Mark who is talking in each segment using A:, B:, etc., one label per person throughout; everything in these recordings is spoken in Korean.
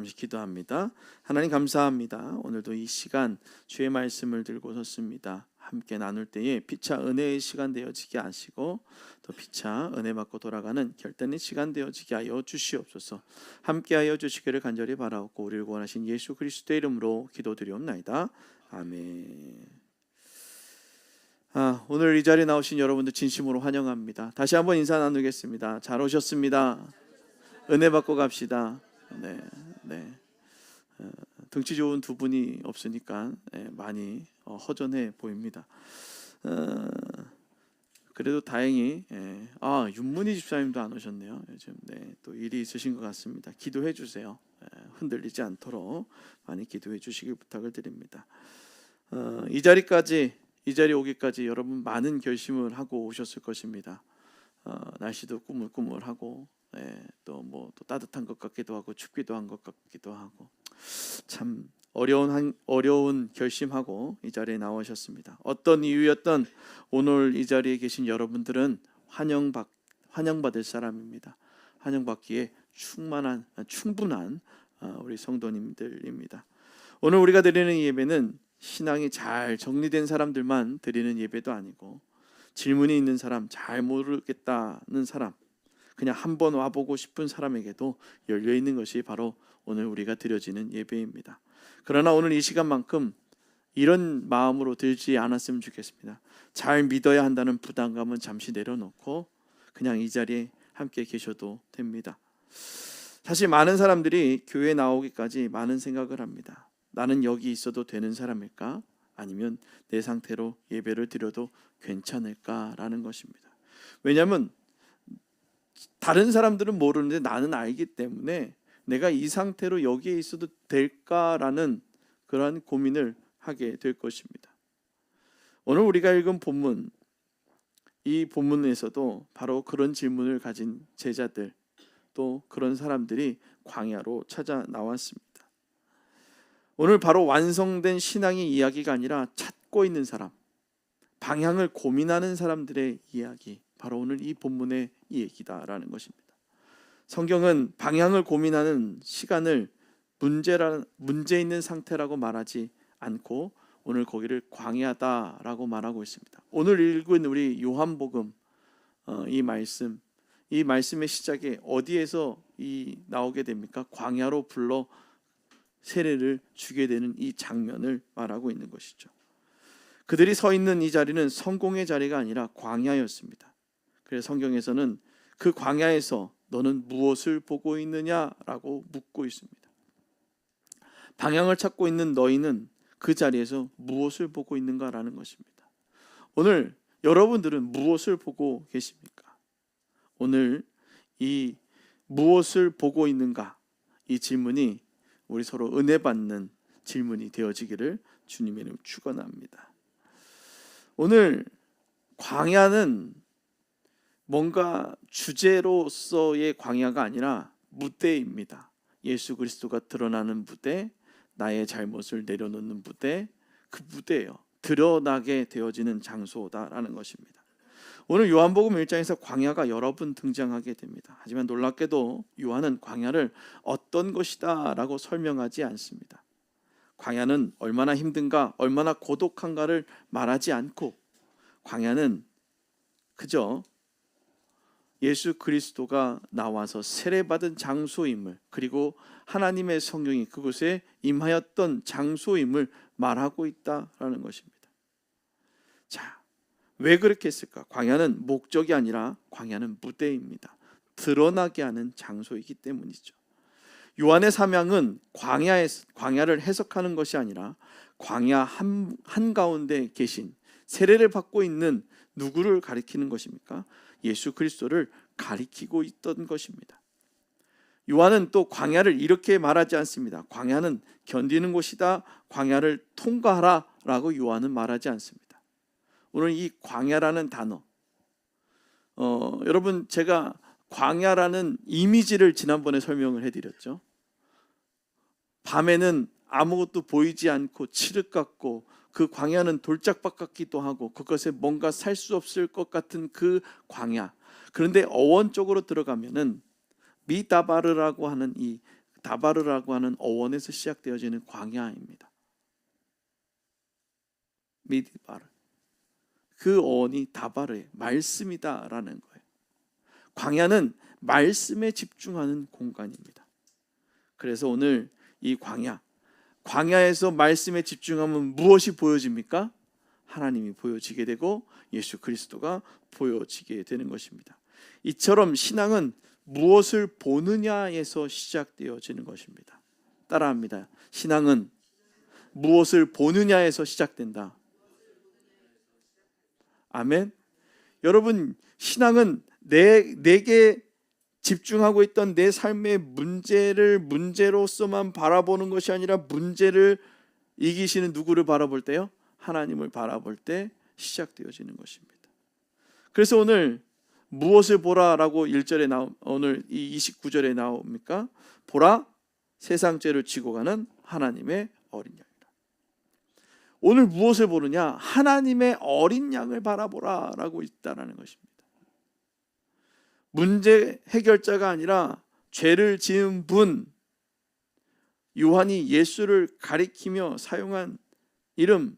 A: 잠시 기도합니다. 하나님 감사합니다. 오늘도 이 시간 주의 말씀을 들고 섰습니다. 함께 나눌 때에 피차 은혜의 시간 되어지게 하시고 또 피차 은혜 받고 돌아가는 결단의 시간 되어지게 하여 주시옵소서. 함께하여 주시기를 간절히 바라옵고 우리를 구원하신 예수 그리스도의 이름으로 기도드리옵나이다. 아멘. 오늘 이 자리에 나오신 여러분들 진심으로 환영합니다. 다시 한번 인사 나누겠습니다. 잘 오셨습니다. 은혜 받고 갑시다. 네. 등치 좋은 두 분이 없으니까 많이 허전해 보입니다. 그래도 다행히 윤문희 집사님도 안 오셨네요. 요즘 또 일이 있으신 것 같습니다. 기도해 주세요. 흔들리지 않도록 많이 기도해 주시길 부탁을 드립니다. 이 자리에 오기까지 여러분 많은 결심을 하고 오셨을 것입니다. 날씨도 꾸물꾸물하고 또 따뜻한 것 같기도 하고 춥기도 한 것 같기도 하고 참 어려운 결심하고 이 자리에 나오셨습니다. 어떤 이유였던 오늘 이 자리에 계신 여러분들은 환영받을 사람입니다. 환영받기에 충분한 우리 성도님들입니다. 오늘 우리가 드리는 예배는 신앙이 잘 정리된 사람들만 드리는 예배도 아니고 질문이 있는 사람, 잘 모르겠다는 사람, 그냥 한번 와보고 싶은 사람에게도 열려있는 것이 바로 오늘 우리가 드려지는 예배입니다. 그러나 오늘 이 시간만큼 이런 마음으로 들지 않았으면 좋겠습니다. 잘 믿어야 한다는 부담감은 잠시 내려놓고 그냥 이 자리에 함께 계셔도 됩니다. 사실 많은 사람들이 교회에 나오기까지 많은 생각을 합니다. 나는 여기 있어도 되는 사람일까? 아니면 내 상태로 예배를 드려도 괜찮을까라는 것입니다. 왜냐하면 다른 사람들은 모르는데 나는 알기 때문에 내가 이 상태로 여기에 있어도 될까라는 그러한 고민을 하게 될 것입니다. 오늘 우리가 읽은 본문, 이 본문에서도 바로 그런 질문을 가진 제자들, 또 그런 사람들이 광야로 찾아 나왔습니다. 오늘 바로 완성된 신앙의 이야기가 아니라 찾고 있는 사람, 방향을 고민하는 사람들의 이야기, 바로 오늘 이 본문의 얘기다라는 것입니다. 성경은 방향을 고민하는 시간을 문제 있는 상태라고 말하지 않고 오늘 거기를 광야다라고 말하고 있습니다. 오늘 읽은 우리 요한복음 이 말씀의 시작에 어디에서 나오게 됩니까? 광야로 불러 세례를 주게 되는 이 장면을 말하고 있는 것이죠. 그들이 서 있는 이 자리는 성공의 자리가 아니라 광야였습니다. 그래서 성경에서는 그 광야에서 너는 무엇을 보고 있느냐라고 묻고 있습니다. 방향을 찾고 있는 너희는 그 자리에서 무엇을 보고 있는가라는 것입니다. 오늘 여러분들은 무엇을 보고 계십니까? 오늘 이 무엇을 보고 있는가? 이 질문이 우리 서로 은혜 받는 질문이 되어지기를 주님의 이름으로 축원합니다. 오늘 광야는 뭔가 주제로서의 광야가 아니라 무대입니다. 예수 그리스도가 드러나는 무대, 나의 잘못을 내려놓는 무대, 그 무대예요. 드러나게 되어지는 장소다라는 것입니다. 오늘 요한복음 1장에서 광야가 여러 번 등장하게 됩니다. 하지만 놀랍게도 요한은 광야를 어떤 것이다 라고 설명하지 않습니다. 광야는 얼마나 힘든가, 얼마나 고독한가를 말하지 않고 광야는 그저 예수 그리스도가 나와서 세례받은 장소임을, 그리고 하나님의 성령이 그곳에 임하였던 장소임을 말하고 있다라는 것입니다. 자, 왜 그렇게 했을까? 광야는 목적이 아니라 광야는 무대입니다. 드러나게 하는 장소이기 때문이죠. 요한의 사명은 광야를 해석하는 것이 아니라 광야 한가운데 계신 세례를 받고 있는 누구를 가리키는 것입니까? 예수 그리스도를 가리키고 있던 것입니다. 요한은 또 광야를 이렇게 말하지 않습니다. 광야는 견디는 곳이다, 광야를 통과하라 라고 요한은 말하지 않습니다. 오늘 이 광야라는 단어, 여러분 제가 광야라는 이미지를 지난번에 설명을 해드렸죠. 밤에는 아무것도 보이지 않고 칠흑 같고 그 광야는 돌짝밭 같기도 하고 그것에 뭔가 살 수 없을 것 같은 그 광야. 그런데 어원 쪽으로 들어가면은 미다바르라고 하는 이 다바르라고 하는 어원에서 시작되어지는 광야입니다. 미드바르. 그 어원이 다바르의 말씀이다라는 거예요. 광야는 말씀에 집중하는 공간입니다. 그래서 오늘 이 광야에서 말씀에 집중하면 무엇이 보여집니까? 하나님이 보여지게 되고 예수 그리스도가 보여지게 되는 것입니다. 이처럼 신앙은 무엇을 보느냐에서 시작되어지는 것입니다. 따라합니다. 신앙은 무엇을 보느냐에서 시작된다. 아멘. 여러분, 신앙은 내게 집중하고 있던 내 삶의 문제를 문제로서만 바라보는 것이 아니라 문제를 이기시는 누구를 바라볼 때요? 하나님을 바라볼 때 시작되어지는 것입니다. 그래서 오늘 무엇을 보라라고 1절에 오늘 이 29절에 나옵니까? 보라, 세상 죄를 지고 가는 하나님의 어린 양이다. 오늘 무엇을 보느냐? 하나님의 어린 양을 바라보라라고 있다라는 것입니다. 문제 해결자가 아니라 죄를 지은 분, 요한이 예수를 가리키며 사용한 이름,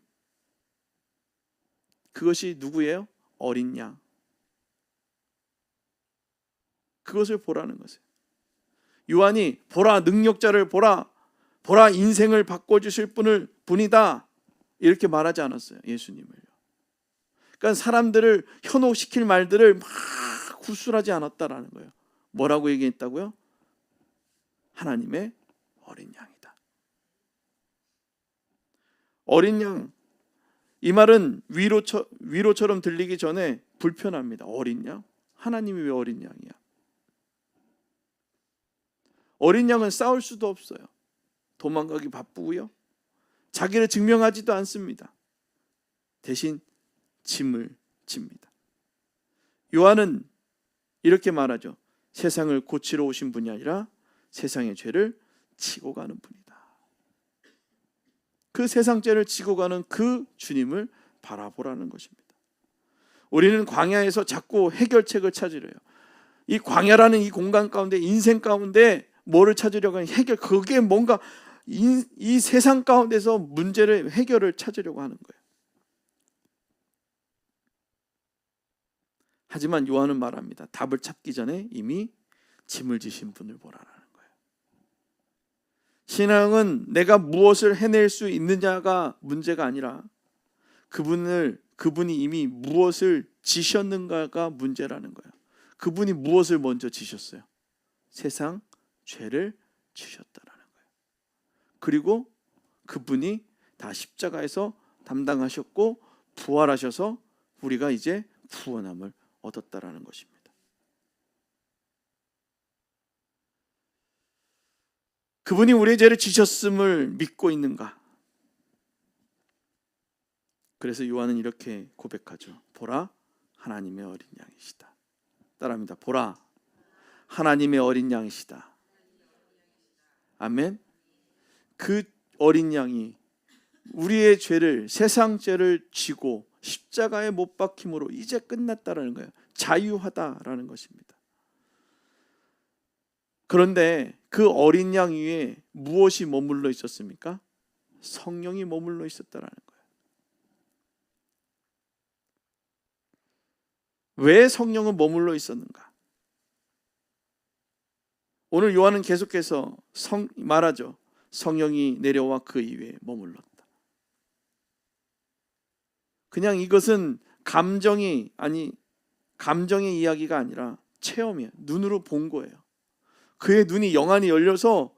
A: 그것이 누구예요? 어린 양. 그것을 보라는 것이에요. 요한이 보라, 능력자를 보라, 보라, 인생을 바꿔주실 분이다, 이렇게 말하지 않았어요. 예수님을요. 그러니까 사람들을 현혹시킬 말들을 막 구술하지 않았다라는 거예요. 뭐라고 얘기했다고요? 하나님의 어린 양이다. 어린 양, 이 말은 위로처럼 들리기 전에 불편합니다. 어린 양? 하나님이 왜 어린 양이야? 어린 양은 싸울 수도 없어요. 도망가기 바쁘고요. 자기를 증명하지도 않습니다. 대신 짐을 집니다. 요한은 이렇게 말하죠. 세상을 고치러 오신 분이 아니라 세상의 죄를 지고 가는 분이다. 그 세상 죄를 지고 가는 그 주님을 바라보라는 것입니다. 우리는 광야에서 자꾸 해결책을 찾으려요. 이 광야라는 이 공간 가운데, 인생 가운데 뭐를 찾으려고 하는 그게 뭔가 이 세상 가운데서 문제를 해결을 찾으려고 하는 거예요. 하지만 요한은 말합니다. 답을 찾기 전에 이미 짐을 지신 분을 보라라는 거예요. 신앙은 내가 무엇을 해낼 수 있느냐가 문제가 아니라 그분이 이미 무엇을 지셨는가가 문제라는 거예요. 그분이 무엇을 먼저 지셨어요? 세상 죄를 지셨다라는 거예요. 그리고 그분이 다 십자가에서 담당하셨고 부활하셔서 우리가 이제 구원함을 얻었다라는 것입니다. 그분이 우리의 죄를 지셨음을 믿고 있는가? 그래서 요한은 이렇게 고백하죠. 보라, 하나님의 어린 양이시다. 따라합니다. 보라, 하나님의 어린 양이시다. 아멘. 그 어린 양이 우리의 죄를, 세상 죄를 지고 십자가에 못 박힘으로 이제 끝났다라는 거예요. 자유하다라는 것입니다. 그런데 그 어린 양 위에 무엇이 머물러 있었습니까? 성령이 머물러 있었다라는 거예요. 왜 성령은 머물러 있었는가? 오늘 요한은 계속해서 말하죠. 성령이 내려와 그 위에 머물렀다. 그냥 이것은 감정의 이야기가 아니라 체험이에요. 눈으로 본 거예요. 그의 눈이 영안이 열려서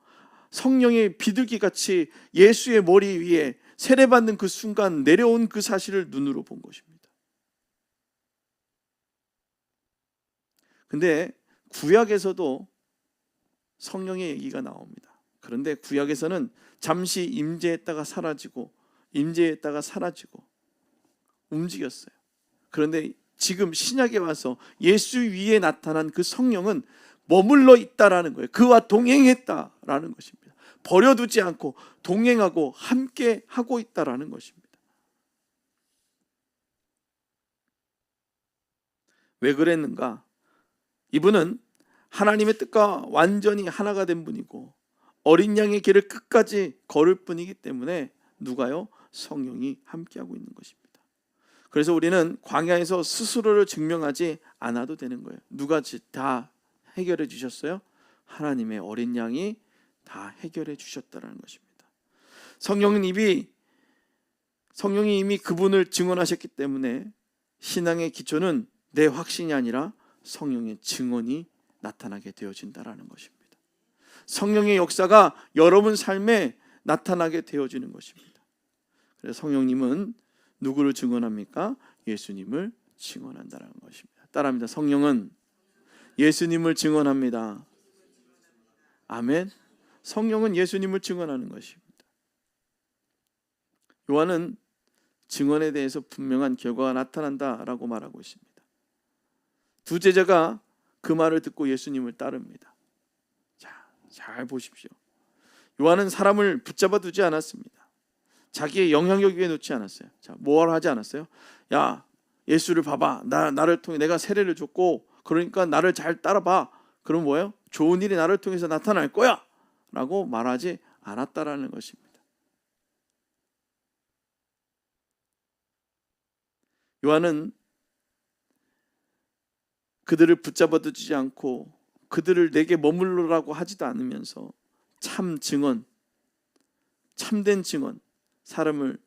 A: 성령의 비둘기같이 예수의 머리 위에 세례받는 그 순간 내려온 그 사실을 눈으로 본 것입니다. 근데 구약에서도 성령의 얘기가 나옵니다. 그런데 구약에서는 잠시 임재했다가 사라지고 움직였어요. 그런데 지금 신약에 와서 예수 위에 나타난 그 성령은 머물러 있다라는 거예요. 그와 동행했다라는 것입니다. 버려두지 않고 동행하고 함께 하고 있다라는 것입니다. 왜 그랬는가? 이분은 하나님의 뜻과 완전히 하나가 된 분이고 어린 양의 길을 끝까지 걸을 뿐이기 때문에 누가요? 성령이 함께하고 있는 것입니다. 그래서 우리는 광야에서 스스로를 증명하지 않아도 되는 거예요. 누가 다 해결해 주셨어요? 하나님의 어린 양이 다 해결해 주셨다는 것입니다. 성령이 이미 그분을 증언하셨기 때문에 신앙의 기초는 내 확신이 아니라 성령의 증언이 나타나게 되어진다는 것입니다. 성령의 역사가 여러분 삶에 나타나게 되어지는 것입니다. 그래서 성령님은 누구를 증언합니까? 예수님을 증언한다는 것입니다. 따라합니다. 성령은 예수님을 증언합니다. 아멘. 성령은 예수님을 증언하는 것입니다. 요한은 증언에 대해서 분명한 결과가 나타난다라고 말하고 있습니다. 두 제자가 그 말을 듣고 예수님을 따릅니다. 자, 잘 보십시오. 요한은 사람을 붙잡아 두지 않았습니다. 자기의 영향력 위에 놓지 않았어요. 자, 뭐하러 하지 않았어요? 야, 예수를 봐봐. 나를 통해 내가 세례를 줬고 그러니까 나를 잘 따라봐. 그럼 뭐예요? 좋은 일이 나를 통해서 나타날 거야 라고 말하지 않았다라는 것입니다. 요한은 그들을 붙잡아 두지 않고 그들을 내게 머물러라고 하지도 않으면서 참 증언, 참된 증언, 사람을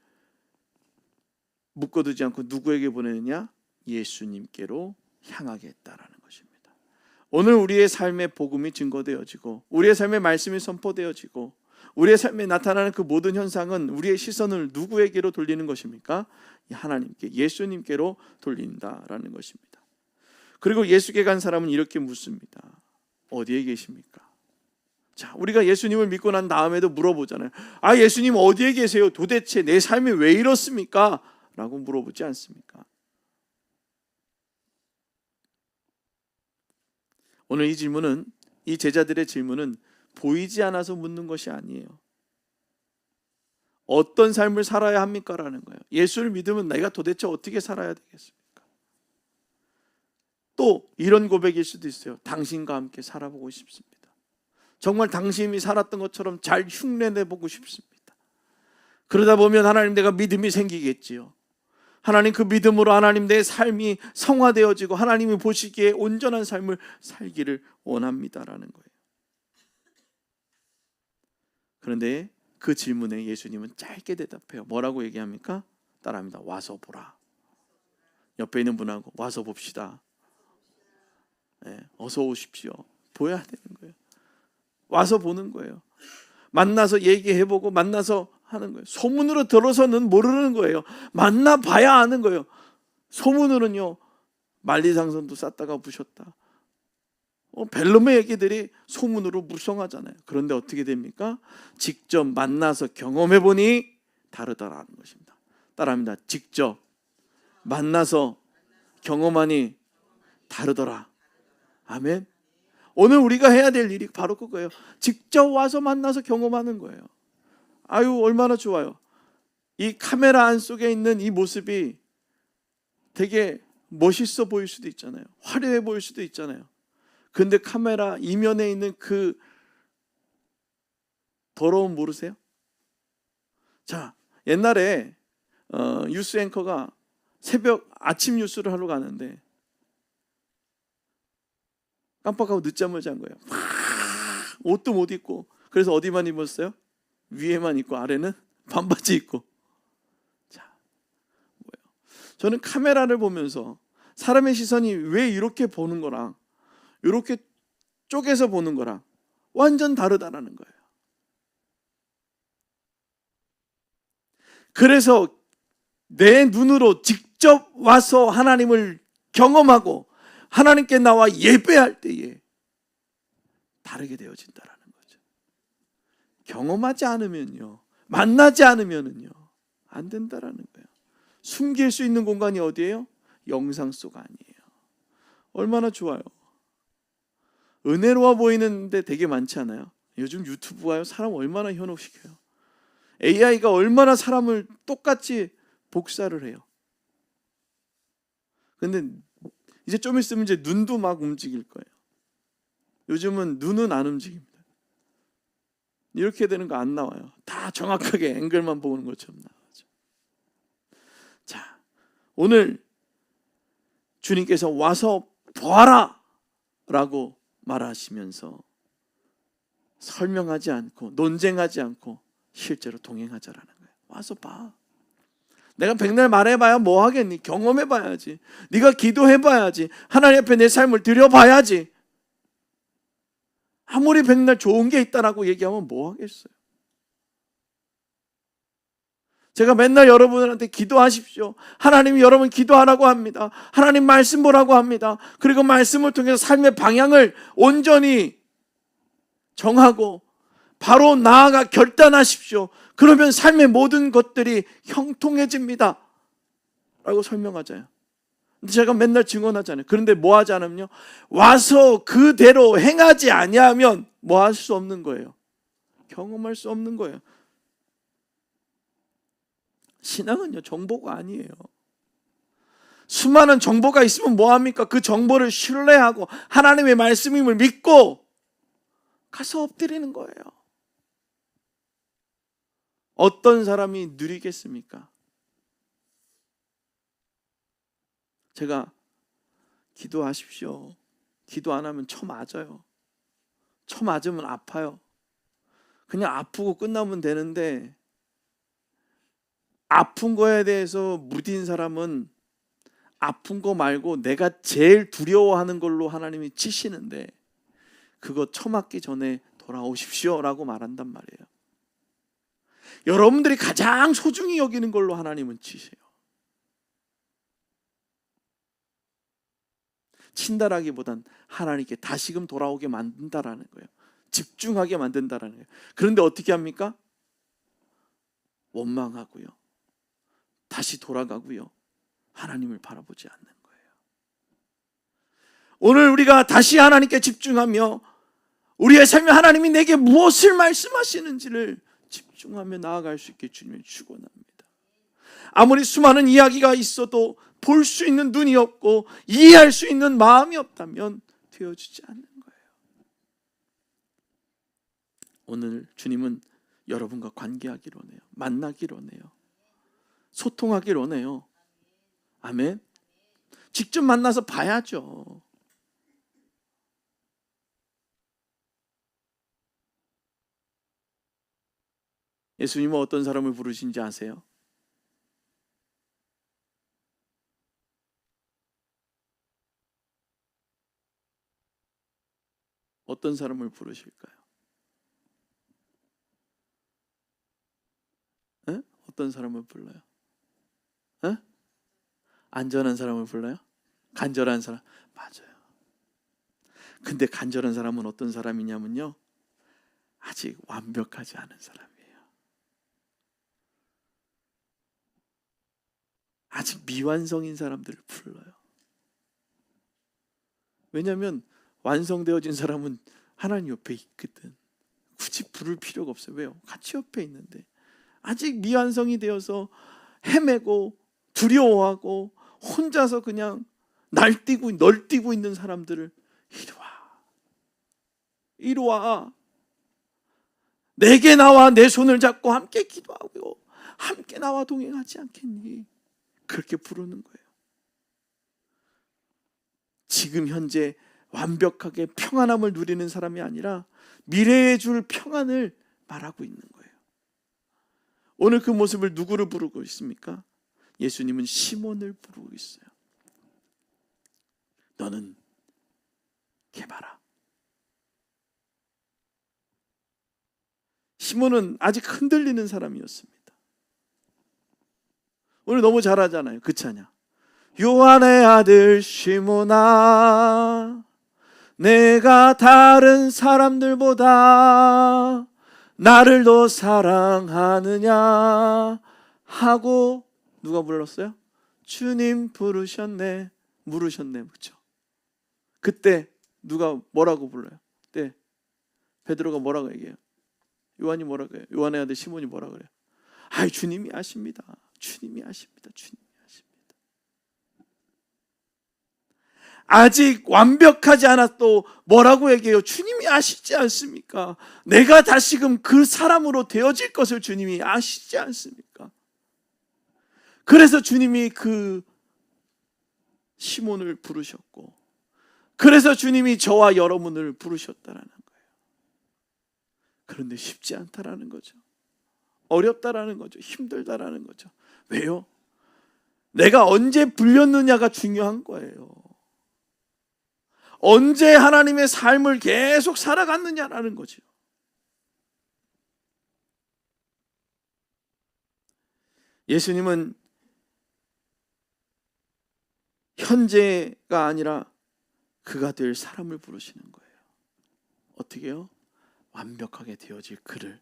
A: 묶어두지 않고 누구에게 보내느냐? 예수님께로 향하게 했다라는 것입니다. 오늘 우리의 삶의 복음이 증거되어지고 우리의 삶의 말씀이 선포되어지고 우리의 삶에 나타나는 그 모든 현상은 우리의 시선을 누구에게로 돌리는 것입니까? 하나님께, 예수님께로 돌린다라는 것입니다. 그리고 예수께 간 사람은 이렇게 묻습니다. 어디에 계십니까? 자, 우리가 예수님을 믿고 난 다음에도 물어보잖아요. 아, 예수님 어디에 계세요? 도대체 내 삶이 왜 이렇습니까? 라고 물어보지 않습니까? 오늘 이 제자들의 질문은 보이지 않아서 묻는 것이 아니에요. 어떤 삶을 살아야 합니까? 라는 거예요. 예수를 믿으면 내가 도대체 어떻게 살아야 되겠습니까? 또 이런 고백일 수도 있어요. 당신과 함께 살아보고 싶습니다. 정말 당신이 살았던 것처럼 잘 흉내내보고 싶습니다. 그러다 보면 하나님, 내가 믿음이 생기겠지요. 하나님, 그 믿음으로 하나님 내 삶이 성화되어지고 하나님이 보시기에 온전한 삶을 살기를 원합니다라는 거예요. 그런데 그 질문에 예수님은 짧게 대답해요. 뭐라고 얘기합니까? 따라합니다. 와서 보라. 옆에 있는 분하고 와서 봅시다. 네, 어서 오십시오. 보여야 되는 거예요. 와서 보는 거예요. 만나서 얘기해보고 만나서 하는 거예요. 소문으로 들어서는 모르는 거예요. 만나봐야 아는 거예요. 소문으로는요, 만리장성도 쌌다가 부셨다. 벨름의 얘기들이 소문으로 무성하잖아요. 그런데 어떻게 됩니까? 직접 만나서 경험해보니 다르다라는 것입니다. 따라합니다. 직접 만나서 경험하니 다르더라. 아멘. 오늘 우리가 해야 될 일이 바로 그거예요. 직접 와서 만나서 경험하는 거예요. 아유, 얼마나 좋아요. 이 카메라 안 속에 있는 이 모습이 되게 멋있어 보일 수도 있잖아요. 화려해 보일 수도 있잖아요. 근데 카메라 이면에 있는 그 더러움 모르세요? 자, 옛날에 뉴스 앵커가 새벽 아침 뉴스를 하러 가는데 깜빡하고 늦잠을 잔 거예요. 옷도 못 입고. 그래서 어디만 입었어요? 위에만 입고 아래는 반바지 입고. 자, 뭐예요? 저는 카메라를 보면서 사람의 시선이 왜 이렇게 보는 거랑 이렇게 쪼개서 보는 거랑 완전 다르다라는 거예요. 그래서 내 눈으로 직접 와서 하나님을 경험하고 하나님께 나와 예배할 때에 다르게 되어진다라는 거죠. 경험하지 않으면요, 만나지 않으면요 안 된다라는 거예요. 숨길 수 있는 공간이 어디예요? 영상 속 아니에요. 얼마나 좋아요. 은혜로워 보이는데 되게 많지 않아요? 요즘 유튜브가요, 사람 얼마나 현혹시켜요. AI가 얼마나 사람을 똑같이 복사를 해요. 근데 이제 좀 있으면 이제 눈도 막 움직일 거예요. 요즘은 눈은 안 움직입니다. 이렇게 되는 거 안 나와요. 다 정확하게 앵글만 보는 것처럼 나오죠. 자, 오늘 주님께서 와서 보아라 라고 말하시면서 설명하지 않고 논쟁하지 않고 실제로 동행하자라는 거예요. 와서 봐. 내가 백날 말해봐야 뭐 하겠니? 경험해봐야지. 네가 기도해봐야지. 하나님 앞에 내 삶을 드려봐야지. 아무리 백날 좋은 게 있다라고 얘기하면 뭐 하겠어요? 제가 맨날 여러분한테 기도하십시오. 하나님이 여러분 기도하라고 합니다. 하나님 말씀 보라고 합니다. 그리고 말씀을 통해서 삶의 방향을 온전히 정하고 바로 나아가 결단하십시오. 그러면 삶의 모든 것들이 형통해집니다 라고 설명하잖아요. 근데 제가 맨날 증언하잖아요. 그런데 뭐 하지 않으면요, 와서 그대로 행하지 아니하면 뭐 할 수 없는 거예요. 경험할 수 없는 거예요. 신앙은요, 정보가 아니에요. 수많은 정보가 있으면 뭐합니까? 그 정보를 신뢰하고 하나님의 말씀임을 믿고 가서 엎드리는 거예요. 어떤 사람이 누리겠습니까? 제가 기도하십시오. 기도 안 하면 쳐 맞아요. 쳐 맞으면 아파요. 그냥 아프고 끝나면 되는데 아픈 거에 대해서 무딘 사람은 아픈 거 말고 내가 제일 두려워하는 걸로 하나님이 치시는데 그거 처맞기 전에 돌아오십시오 라고 말한단 말이에요. 여러분들이 가장 소중히 여기는 걸로 하나님은 치세요. 친다라기보단 하나님께 다시금 돌아오게 만든다라는 거예요. 집중하게 만든다라는 거예요. 그런데 어떻게 합니까? 원망하고요, 다시 돌아가고요, 하나님을 바라보지 않는 거예요. 오늘 우리가 다시 하나님께 집중하며 우리의 삶에 하나님이 내게 무엇을 말씀하시는지를 집중하며 나아갈 수 있게 주님을 축원합니다. 아무리 수많은 이야기가 있어도 볼 수 있는 눈이 없고 이해할 수 있는 마음이 없다면 되어주지 않는 거예요. 오늘 주님은 여러분과 관계하기로 해요. 만나기로 해요. 소통하기로 해요. 아멘. 직접 만나서 봐야죠. 예수님은 어떤 사람을 부르신지 아세요? 어떤 사람을 부르실까요? 에? 어떤 사람을 불러요? 에? 안전한 사람을 불러요? 간절한 사람? 맞아요. 근데 간절한 사람은 어떤 사람이냐면요, 아직 완벽하지 않은 사람이에요. 아직 미완성인 사람들을 불러요. 왜냐하면 완성되어진 사람은 하나님 옆에 있거든. 굳이 부를 필요가 없어요. 왜요? 같이 옆에 있는데. 아직 미완성이 되어서 헤매고 두려워하고 혼자서 그냥 날뛰고 널뛰고 있는 사람들을 이리 와, 내게 나와 내 손을 잡고 함께 기도하고 함께 나와 동행하지 않겠니? 그렇게 부르는 거예요. 지금 현재 완벽하게 평안함을 누리는 사람이 아니라 미래에 줄 평안을 말하고 있는 거예요. 오늘 그 모습을 누구를 부르고 있습니까? 예수님은 시몬을 부르고 있어요. 너는 개봐라. 시몬은 아직 흔들리는 사람이었습니다. 오늘 너무 잘하잖아요. 그 찬양. 요한의 아들 시몬아, 내가 다른 사람들보다 나를 더 사랑하느냐 하고 누가 불렀어요? 주님 부르셨네, 물으셨네. 그렇죠? 그때 누가 뭐라고 불러요? 그때 베드로가 뭐라고 얘기해요? 요한이 뭐라고 해요? 요한의 아들 시몬이 뭐라고 그래요? 아이, 주님이 아십니다. 주님이 아십니다. 주님이 아십니다. 아직 완벽하지 않았도 뭐라고 얘기해요? 주님이 아시지 않습니까? 내가 다시금 그 사람으로 되어질 것을 주님이 아시지 않습니까? 그래서 주님이 그 시몬을 부르셨고, 그래서 주님이 저와 여러분을 부르셨다라는 거예요. 그런데 쉽지 않다라는 거죠. 어렵다라는 거죠. 힘들다라는 거죠. 왜요? 내가 언제 불렸느냐가 중요한 거예요. 언제 하나님의 삶을 계속 살아갔느냐라는 거죠. 예수님은 현재가 아니라 그가 될 사람을 부르시는 거예요. 어떻게요? 완벽하게 되어질 그를,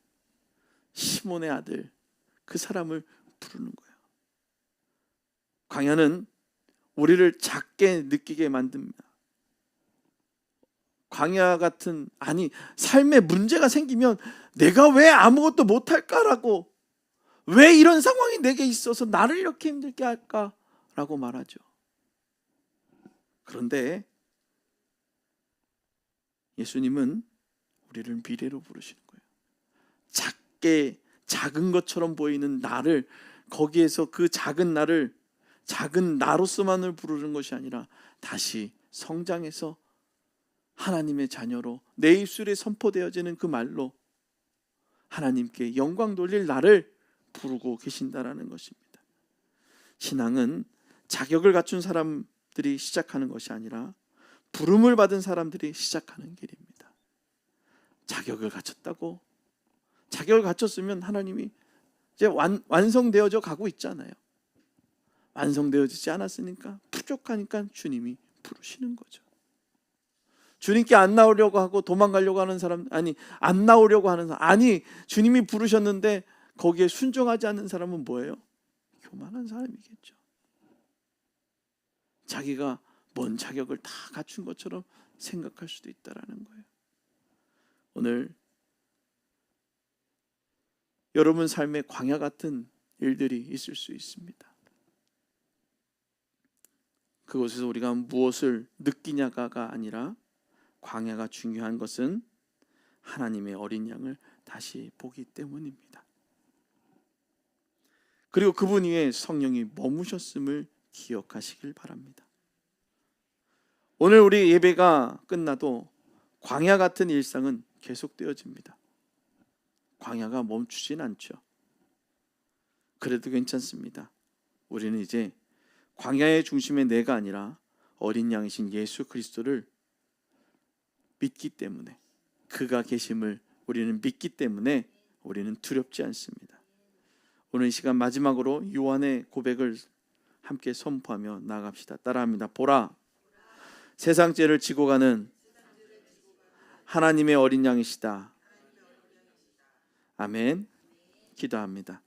A: 시몬의 아들, 그 사람을 부르는 거예요. 광야는 우리를 작게 느끼게 만듭니다. 광야 같은, 삶에 문제가 생기면 내가 왜 아무것도 못할까라고, 왜 이런 상황이 내게 있어서 나를 이렇게 힘들게 할까라고 말하죠. 그런데 예수님은 우리를 미래로 부르시는 거예요. 작은 것처럼 보이는 나를, 거기에서 그 작은 나를 작은 나로서만을 부르는 것이 아니라 다시 성장해서 하나님의 자녀로 내 입술에 선포되어지는 그 말로 하나님께 영광 돌릴 나를 부르고 계신다라는 것입니다. 신앙은 자격을 갖춘 사람들이 시작하는 것이 아니라 부름을 받은 사람들이 시작하는 길입니다. 자격을 갖췄다고, 자격을 갖췄으면 하나님이 이제 완성되어져 가고 있잖아요. 완성되어지지 않았으니까, 부족하니까 주님이 부르시는 거죠. 주님께 안 나오려고 하고 도망가려고 하는 사람, 안 나오려고 하는 사람, 주님이 부르셨는데 거기에 순종하지 않는 사람은 뭐예요? 교만한 사람이겠죠. 자기가 뭔 자격을 다 갖춘 것처럼 생각할 수도 있다라는 거예요. 오늘 여러분 삶에 광야 같은 일들이 있을 수 있습니다. 그곳에서 우리가 무엇을 느끼냐가 아니라, 광야가 중요한 것은 하나님의 어린 양을 다시 보기 때문입니다. 그리고 그분 위에 성령이 머무셨음을 기억하시길 바랍니다. 오늘 우리 예배가 끝나도 광야 같은 일상은 계속되어집니다. 광야가 멈추진 않죠. 그래도 괜찮습니다. 우리는 이제 광야의 중심에 내가 아니라 어린 양이신 예수 그리스도를 믿기 때문에, 그가 계심을 우리는 믿기 때문에 우리는 두렵지 않습니다. 오늘 이 시간 마지막으로 요한의 고백을 함께 선포하며 나아갑시다. 따라합니다. 보라, 세상 죄를 지고 가는 하나님의 어린 양이시다. 아멘. 기도합니다.